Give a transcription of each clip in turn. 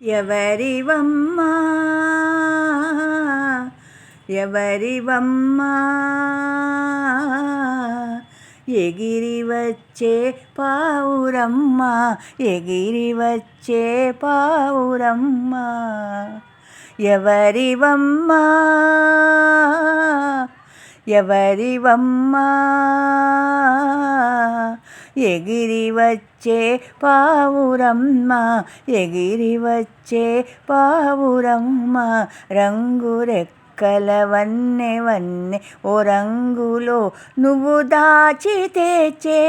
ఎవరివమ్మా ఎవరివమ్మా ఎగిరి వచ్చే పావురమ్మ ఎగిరి వచ్చే పావురమ్మ ఎవరివమ్మా ఎవరివమ్మా ఎగిరి వచ్చే పావురమ్మ ఎగిరి వచ్చే పావురమ్మ రంగు రెక్కల వన్నె వన్నె ఓ రంగులో నువ్వు దాచి తెచ్చే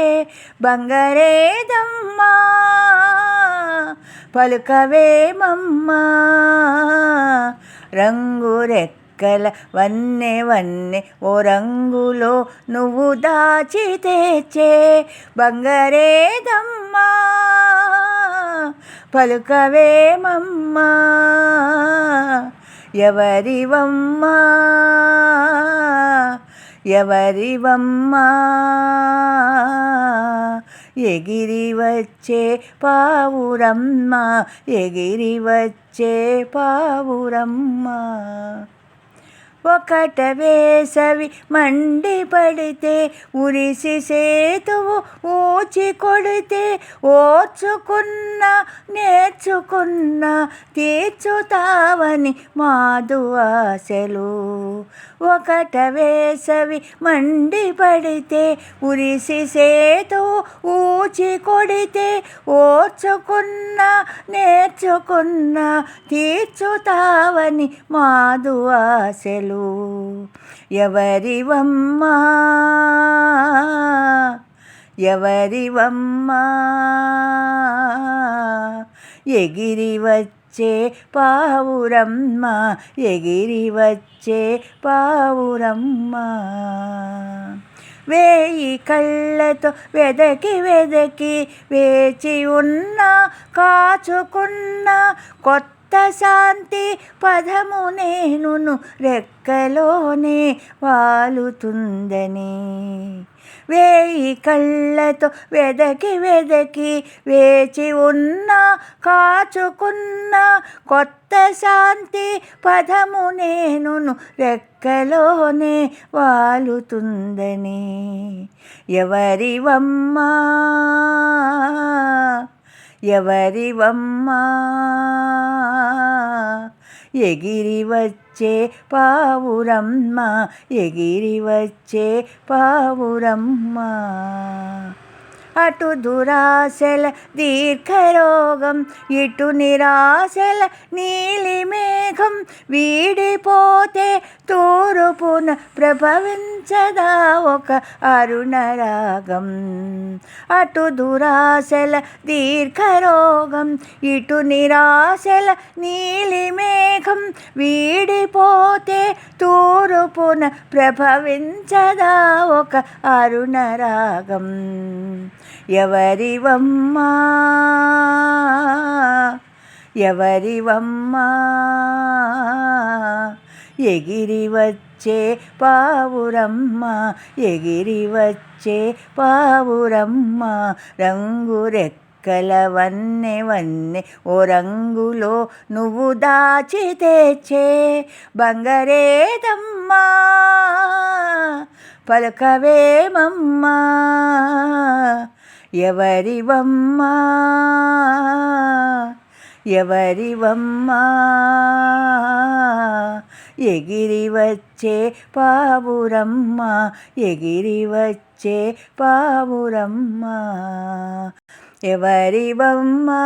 బంగారేదమ్మా పలుకవేమమ్మా రంగు రెక్కల వన్నె వన్నె ఓ రంగులో నువ్వు దాచి తెచ్చే బంగారేదమ్మా పలుకవేమమ్మా ఎవరివమ్మా ఎవరివమ్మా ఎగిరి వచ్చే పావురమ్మ ఎగిరి వచ్చే పావురమ్మ ఒకట వేసవి మండి పడితే ఉరిసి సేతువు ఊచి కొడితే ఓర్చుకున్న నేర్చుకున్న తీర్చుతావని మాదు ఆశలు ఒకట వేసవి మండి పడితే ఉరిసి సేతువు ఊచి కొడితే ఓర్చుకున్న నేర్చుకున్న తీర్చుతావని మాదు ఆశలు ఎవరివమ్మా ఎవరివమ్మా ఎగిరి వచ్చే పావురమ్మ ఎగిరి వచ్చే పావురమ్మ వేయి కళ్ళతో వెదకి వెదకి వేచి ఉన్న కాచుకున్న కొత్త శాంతి పదము నేనును రెక్కలోనే వాలుతుందని వేయి కళ్ళతో వెదకి వెదకి వేచి ఉన్న కాచుకున్న కొత్త శాంతి పదము నేనును రెక్కలోనే వాలుతుందని ఎవరివమ్మా ఎవరివమ్మా ఎగిరి వచ్చే పావురమ్మ ఎగిరి వచ్చే పావురమ్మ అటు దురాశల దీర్ఘరోగం ఇటు నిరాశల నీలి మేఘం వీడిపోతే తూర్పున ప్రభవించదా ఒక అరుణరాగం అటు దురాశల దీర్ఘరోగం ఇటు నిరాశల నీలి మేఘం వీడిపోతే తూర్పున ప్రభవించదా ఒక అరుణరాగం ఎవరివమ్మా ఎవరివమ్మా ఎగిరి వచ్చే పావురమ్మ ఎగిరి వచ్చే పావురమ్మ రంగు రెక్కల వన్నె వన్నె ఓ రంగులో నువ్వు దాచి తెచ్చే బంగారేదమ్మా పలకవేమమ్మా ఎవరివమ్మా ఎవరివమ్మా ఎగిరి వచ్చే పావురమ్మ ఎగిరి వచ్చే పావురమ్మ ఎవరివమ్మా